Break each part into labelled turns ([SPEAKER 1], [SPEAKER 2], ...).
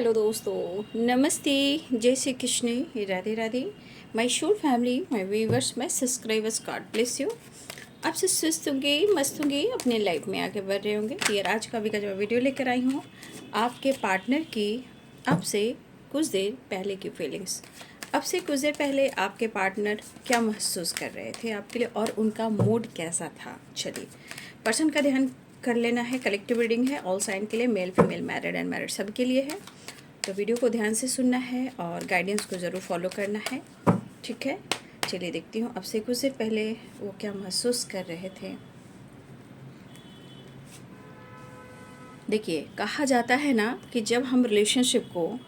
[SPEAKER 1] Hello दोस्तों, नमस्ते, जय श्री कृष्ण, राधे राधे। माय शोर family, my viewers, my subscribers, God bless you. आप सब सुस्त होंगे, मस्त होंगे, अपने लाइफ में आगे बढ़ रहे होंगे। यार आज का भी का जो वीडियो लेकर आई हूँ, आपके पार्टनर की आपसे कुछ देर पहले की फीलिंग्स। अब से कुछ देर पहले आपके पार्टनर क्या महसूस कर रहे थे आपके लिए और उनका मूड कैसा था। चलिए, पर्सन का ध्यान कर लेना है। कलेक्टिव रीडिंग है, ऑल साइन के लिए, male female, married and married सब के लिए है। तो वीडियो को ध्यान से सुनना है और गाइडेंस को ज़रूर फॉलो करना है, ठीक है। चलिए देखती हूँ अब से कुछ देर पहले वो क्या महसूस कर रहे थे। देखिए, कहा जाता है ना कि जब हम रिलेशनशिप को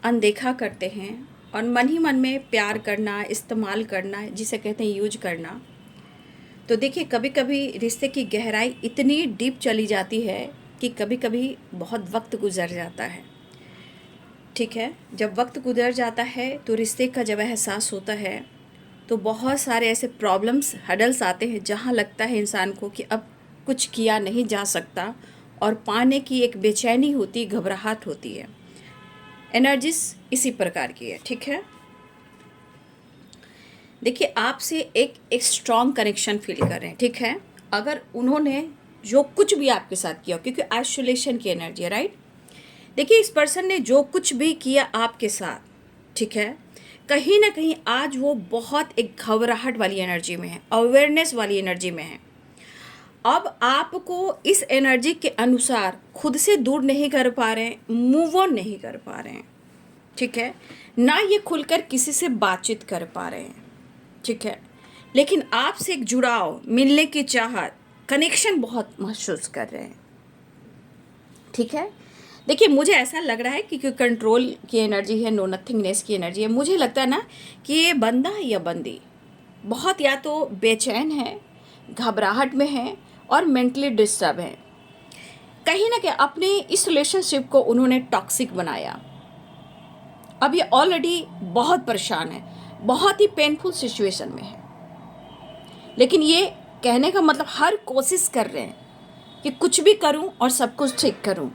[SPEAKER 1] अनदेखा करते हैं और मन ही मन में प्यार करना, इस्तेमाल करना, जिसे कहते हैं यूज करना, तो देखिए कभी कभी रिश्ते की गहराई इतनी डीप चली जाती है कि कभी कभी बहुत वक्त गुजर जाता है, ठीक है। जब वक्त गुजर जाता है तो रिश्ते का जब एहसास होता है तो बहुत सारे ऐसे प्रॉब्लम्स, हडल्स आते हैं जहाँ लगता है इंसान को कि अब कुछ किया नहीं जा सकता और पाने की एक बेचैनी होती, घबराहट होती है। एनर्जीज इसी प्रकार की है, ठीक है। देखिए, आपसे एक स्ट्रॉन्ग कनेक्शन फील कर रहे हैं, ठीक है। अगर उन्होंने जो कुछ भी आपके साथ किया, क्योंकि आइसोलेशन की एनर्जी है, राइट। देखिए, इस पर्सन ने जो कुछ भी किया आपके साथ, ठीक है, कहीं ना कहीं आज वो बहुत एक घबराहट वाली एनर्जी में है, अवेयरनेस वाली एनर्जी में है। अब आपको इस एनर्जी के अनुसार खुद से दूर नहीं कर पा रहे हैं, मूव ऑन नहीं कर पा रहे हैं, ठीक है। ना ये खुलकर किसी से बातचीत कर पा रहे हैं, ठीक है। लेकिन आपसे एक जुड़ाव, मिलने की चाहत, कनेक्शन बहुत महसूस कर रहे हैं, ठीक है। देखिए, मुझे ऐसा लग रहा है कि कंट्रोल की एनर्जी है, नो नथिंगनेस की एनर्जी है। मुझे लगता है ना कि ये बंदा या बंदी बहुत या तो बेचैन है, घबराहट में है और मेंटली डिस्टर्ब है। कहीं ना कहीं अपने इस रिलेशनशिप को उन्होंने टॉक्सिक बनाया। अब ये ऑलरेडी बहुत परेशान है, बहुत ही पेनफुल सिचुएशन में है। लेकिन ये कहने का मतलब हर कोशिश कर रहे हैं कि कुछ भी करूं और सब कुछ ठीक करूं।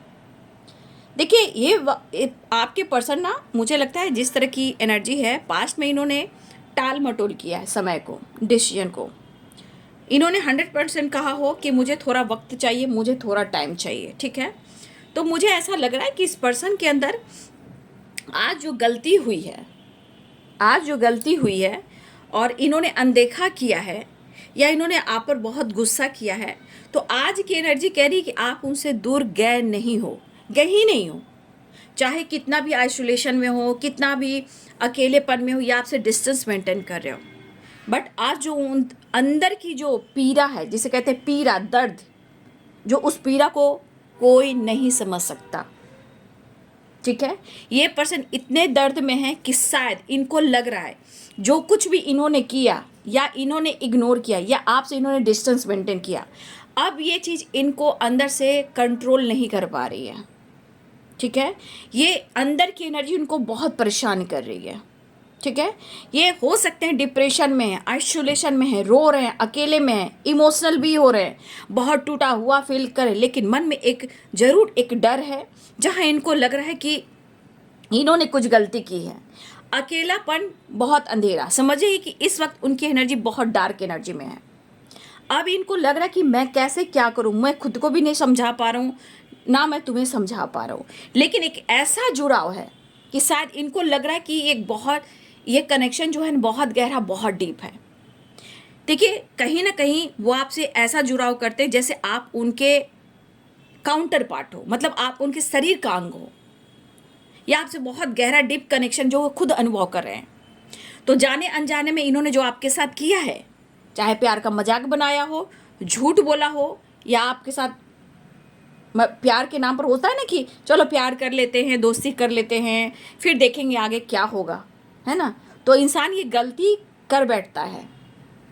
[SPEAKER 1] देखिए, ये आपके पर्सन ना, मुझे लगता है जिस तरह की एनर्जी है, पास्ट में इन्होंने टाल मटोल किया है समय को, डिसीजन को। इन्होंने 100% कहा हो कि मुझे थोड़ा वक्त चाहिए, मुझे थोड़ा टाइम चाहिए, ठीक है। तो मुझे ऐसा लग रहा है कि इस पर्सन के अंदर आज जो गलती हुई है, आज जो गलती हुई है और इन्होंने अनदेखा किया है या इन्होंने आप पर बहुत गुस्सा किया है, तो आज की एनर्जी कह रही है कि आप उनसे दूर गए नहीं हो, गए ही नहीं हो। चाहे कितना भी आइसोलेशन में हो, कितना भी अकेलेपन में हो, या आपसे डिस्टेंस मेंटेन कर रहे हो, बट आज जो उन अंदर की जो पीड़ा है, जिसे कहते हैं पीड़ा, दर्द, जो उस पीड़ा को कोई नहीं समझ सकता, ठीक है। ये पर्सन इतने दर्द में है कि शायद इनको लग रहा है जो कुछ भी इन्होंने किया या इन्होंने इग्नोर किया या आपसे इन्होंने डिस्टेंस मेंटेन किया, अब ये चीज़ इनको अंदर से कंट्रोल नहीं कर पा रही है, ठीक है। ये अंदर की एनर्जी उनको बहुत परेशान कर रही है, ठीक है। ये हो सकते हैं डिप्रेशन में है, आइसोलेशन में है, रो रहे हैं, अकेले में हैं, इमोशनल भी हो रहे हैं, बहुत टूटा हुआ फील करें, लेकिन मन में एक ज़रूर एक डर है जहां इनको लग रहा है कि इन्होंने कुछ गलती की है। अकेलापन, बहुत अंधेरा, समझिए कि इस वक्त उनकी एनर्जी बहुत डार्क एनर्जी में है। अब इनको लग रहा है कि मैं कैसे क्या करूं, मैं खुद को भी नहीं समझा पा रहा हूं, ना मैं तुम्हें समझा पा रहा हूं। लेकिन एक ऐसा जुड़ाव है कि शायद इनको लग रहा है कि एक बहुत, ये कनेक्शन जो है बहुत गहरा, बहुत डीप है। देखिए, कहीं ना कहीं वो आपसे ऐसा जुड़ाव करते हैं जैसे आप उनके काउंटर पार्ट हो, मतलब आप उनके शरीर का अंग हो, या आपसे बहुत गहरा डीप कनेक्शन जो वो खुद अनुभव कर रहे हैं। तो जाने अनजाने में इन्होंने जो आपके साथ किया है, चाहे प्यार का मजाक बनाया हो, झूठ बोला हो, या आपके साथ प्यार के नाम पर होता है ना कि चलो प्यार कर लेते हैं, दोस्ती कर लेते हैं, फिर देखेंगे आगे क्या होगा, है ना। तो इंसान ये गलती कर बैठता है।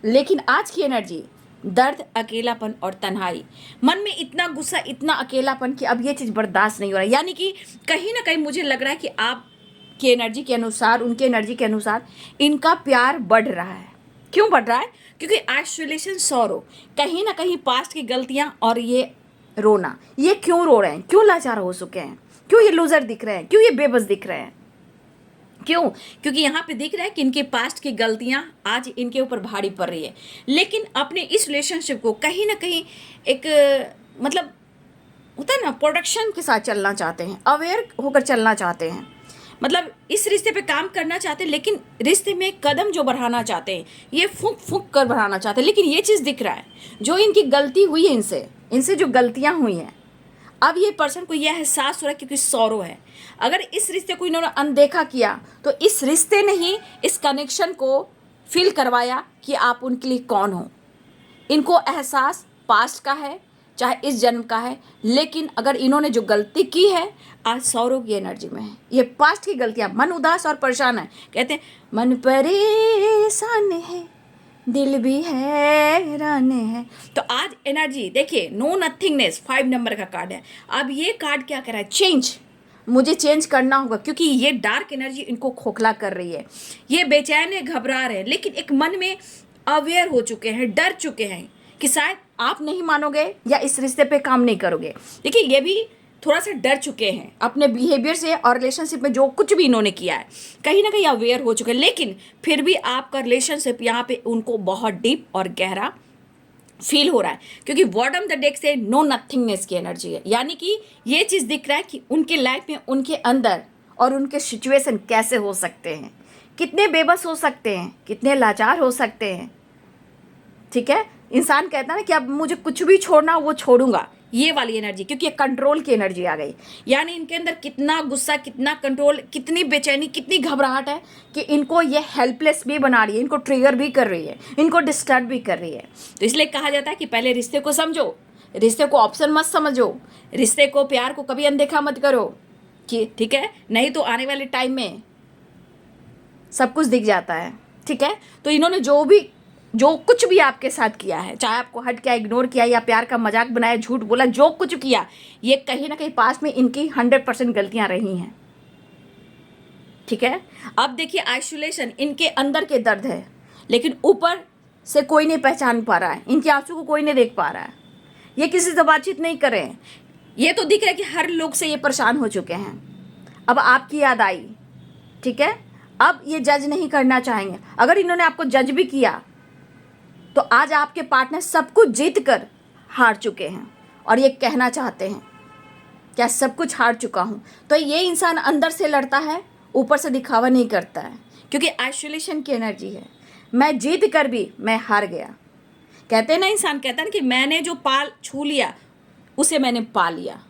[SPEAKER 1] लेकिन आज की एनर्जी, दर्द, अकेलापन और तन्हाई, मन में इतना गुस्सा, इतना अकेलापन कि अब ये चीज़ बर्दाश्त नहीं हो रहा है। यानी कि कहीं ना कहीं मुझे लग रहा है कि आप की एनर्जी के अनुसार, उनके एनर्जी के अनुसार इनका प्यार बढ़ रहा है। क्यों बढ़ रहा है? क्योंकि आइसोलेशन, सॉरो, कहीं ना कहीं पास्ट की गलतियां और ये रोना, ये क्यों रो रहे हैं, क्यों लाचार हो चुके हैं, क्यों ये लूजर दिख रहे हैं, क्यों ये बेबस दिख रहे हैं, क्यों? क्योंकि यहाँ पे दिख रहा है कि इनके पास्ट की गलतियाँ आज इनके ऊपर भारी पड़ रही है, लेकिन अपने इस रिलेशनशिप को कहीं ना कहीं एक मतलब होता है ना, प्रोडक्शन के साथ चलना चाहते हैं, अवेयर होकर चलना चाहते हैं, मतलब इस रिश्ते पे काम करना चाहते हैं, लेकिन रिश्ते में कदम जो बढ़ाना चाहते हैं ये फूंक फूंक कर बढ़ाना चाहते हैं। लेकिन ये चीज़ दिख रहा है जो इनकी गलती हुई है, इनसे जो गलतियाँ हुई हैं, अब ये पर्सन को यह एहसास हो रहा है क्योंकि सौरो है। अगर इस रिश्ते को इन्होंने अनदेखा किया तो इस रिश्ते ने ही इस कनेक्शन को फील करवाया कि आप उनके लिए कौन हो। इनको एहसास पास्ट का है, चाहे इस जन्म का है, लेकिन अगर इन्होंने जो गलती की है आज सौरों की एनर्जी में है, ये पास्ट की गलतियां, मन उदास और परेशान है, कहते हैं मन परेशान है दिल भी हैरान है। तो आज एनर्जी देखिए, नो नथिंगनेस, 5 नंबर का कार्ड है। अब ये कार्ड क्या कह रहा है, चेंज, मुझे चेंज करना होगा, क्योंकि ये डार्क एनर्जी इनको खोखला कर रही है, ये बेचैन है, घबरा रहे हैं, लेकिन एक मन में अवेयर हो चुके हैं, डर चुके हैं कि शायद आप नहीं मानोगे या इस रिश्ते पे काम नहीं करोगे। देखिए ये भी थोड़ा सा डर चुके हैं अपने बिहेवियर से और रिलेशनशिप में जो कुछ भी इन्होंने किया है, कहीं ना कहीं अवेयर हो चुके हैं, लेकिन फिर भी आपका रिलेशनशिप यहाँ पे उनको बहुत डीप और गहरा फील हो रहा है, क्योंकि बॉटम द डेक से नो नथिंगनेस की एनर्जी है। यानी कि ये चीज़ दिख रहा है कि उनके लाइफ में उनके अंदर और उनके सिचुएशन कैसे हो सकते हैं, कितने बेबस हो सकते हैं, कितने लाचार हो सकते हैं। ठीक है, इंसान कहता है ना कि अब मुझे कुछ भी छोड़ना वो छोड़ूंगा, ये वाली एनर्जी, क्योंकि ये कंट्रोल की एनर्जी आ गई। यानी इनके अंदर कितना गुस्सा, कितना कंट्रोल, कितनी बेचैनी, कितनी घबराहट है कि इनको ये हेल्पलेस भी बना रही है, इनको ट्रिगर भी कर रही है, इनको डिस्टर्ब भी कर रही है। तो इसलिए कहा जाता है कि पहले रिश्ते को समझो, रिश्ते को ऑप्शन मत समझो, रिश्ते को, प्यार को कभी अनदेखा मत करो कि ठीक है, नहीं तो आने वाले टाइम में सब कुछ दिख जाता है। ठीक है, तो इन्होंने जो कुछ भी आपके साथ किया है, चाहे आपको हट किया, इग्नोर किया या प्यार का मजाक बनाया, झूठ बोला, जो कुछ किया, ये कहीं ना कहीं पास में इनकी 100% गलतियां रही हैं। ठीक है, अब देखिए आइसोलेशन, इनके अंदर के दर्द है, लेकिन ऊपर से कोई नहीं पहचान पा रहा है, इनके आंसू को कोई नहीं देख पा रहा है, ये किसी से बातचीत नहीं कर रहे हैं। ये तो दिख रहा है कि हर लोग से ये परेशान हो चुके हैं। अब आपकी याद आई, ठीक है, अब ये जज नहीं करना चाहेंगे। अगर इन्होंने आपको जज भी किया तो आज आपके पार्टनर सब कुछ जीत कर हार चुके हैं और ये कहना चाहते हैं क्या सब कुछ हार चुका हूँ। तो ये इंसान अंदर से लड़ता है, ऊपर से दिखावा नहीं करता है, क्योंकि आइसोलेशन की एनर्जी है। मैं जीत कर भी मैं हार गया। कहते हैं ना, इंसान कहता है कि मैंने जो पाल छू लिया उसे मैंने पा लिया,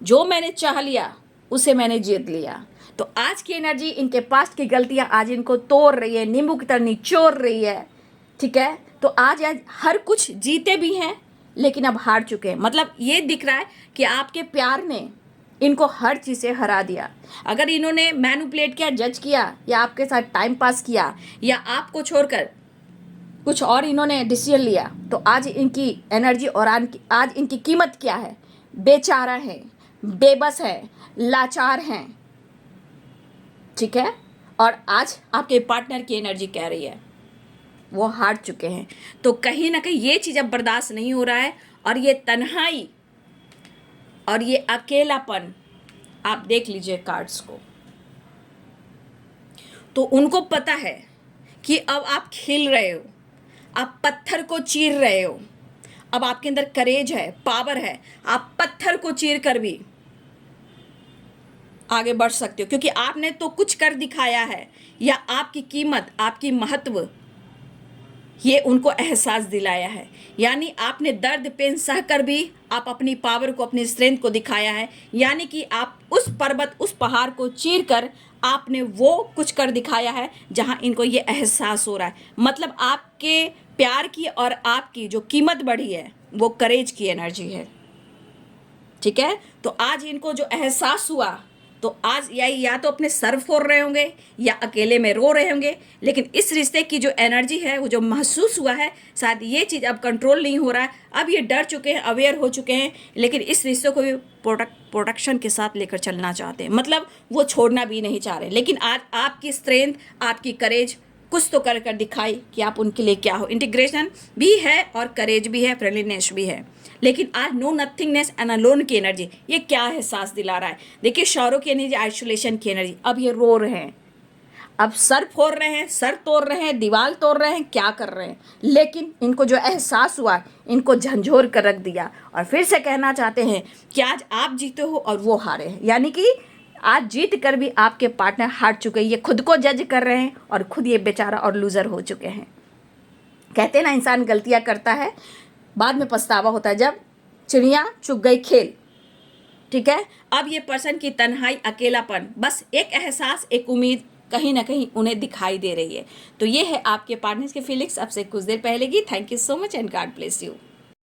[SPEAKER 1] जो मैंने चाह लिया उसे मैंने जीत लिया। तो आज की एनर्जी, इनके पास्ट की गलतियाँ आज इनको तोड़ रही है, नींबू की तरह निचोड़ रही है। ठीक है, तो आज हर कुछ जीते भी हैं लेकिन अब हार चुके हैं। मतलब ये दिख रहा है कि आपके प्यार ने इनको हर चीज़ से हरा दिया। अगर इन्होंने मैनिपुलेट किया, जज किया या आपके साथ टाइम पास किया या आपको छोड़कर कुछ और इन्होंने डिसीजन लिया, तो आज इनकी एनर्जी और आज इनकी कीमत क्या है? बेचारा है, बेबस है, लाचार हैं। ठीक है, और आज आपके पार्टनर की एनर्जी कह रही है वो हार चुके हैं। तो कहीं ना कहीं ये चीज़ अब बर्दाश्त नहीं हो रहा है, और ये तन्हाई और ये अकेलापन, आप देख लीजिए कार्ड्स को, तो उनको पता है कि अब आप खिल रहे हो, आप पत्थर को चीर रहे हो, अब आपके अंदर करेज है, पावर है, आप पत्थर को चीर कर भी आगे बढ़ सकते हो, क्योंकि आपने तो कुछ कर दिखाया है, या आपकी कीमत, आपकी महत्व, ये उनको एहसास दिलाया है। यानी आपने दर्द पेन सह कर भी आप अपनी पावर को, अपनी स्ट्रेंथ को दिखाया है। यानी कि आप उस पर्वत, उस पहाड़ को चीर कर आपने वो कुछ कर दिखाया है जहां इनको ये एहसास हो रहा है। मतलब आपके प्यार की और आपकी जो कीमत बढ़ी है वो करेज की एनर्जी है। ठीक है, तो आज इनको जो एहसास हुआ, तो आज या तो अपने सर फोड़ रहे होंगे या अकेले में रो रहे होंगे, लेकिन इस रिश्ते की जो एनर्जी है, वो जो महसूस हुआ है, शायद ये चीज़ अब कंट्रोल नहीं हो रहा है। अब ये डर चुके हैं, अवेयर हो चुके हैं, लेकिन इस रिश्ते को भी प्रोटेक्शन के साथ लेकर चलना चाहते हैं। मतलब वो छोड़ना भी नहीं चाह रहे, लेकिन आज आपकी स्ट्रेंथ, आपकी करेज कुछ तो कर कर दिखाई कि आप उनके लिए क्या हो। इंटीग्रेशन भी है और करेज भी है, फ्रेंडलीनेस भी है। लेकिन आज नो नथिंगनेस एंड अलोन की एनर्जी, ये क्या एहसास दिला रहा है? देखिए शौर्य की एनर्जी, आइसोलेशन की एनर्जी। अब ये रो रहे हैं, अब सर फोड़ रहे हैं, सर तोड़ रहे हैं, दीवार तोड़ रहे हैं, क्या कर रहे हैं, लेकिन इनको जो एहसास हुआ, इनको झंझोर कर रख दिया। और फिर से कहना चाहते हैं कि आज आप जीते हो और वो हारे हैं, यानी कि आज जीत कर भी आपके पार्टनर हार चुके हैं। ये खुद को जज कर रहे हैं और खुद ये बेचारा और लूजर हो चुके हैं। कहते हैं ना, इंसान गलतियां करता है, बाद में पछतावा होता है। जब चिड़िया चुग गई खेल, ठीक है। अब ये पर्सन की तन्हाई, अकेलापन, बस एक एहसास, एक उम्मीद कहीं ना कहीं उन्हें दिखाई दे रही है। तो ये है आपके पार्टनर्स की फीलिंग्स अब से कुछ देर पहले की। Thank you so much and God bless you.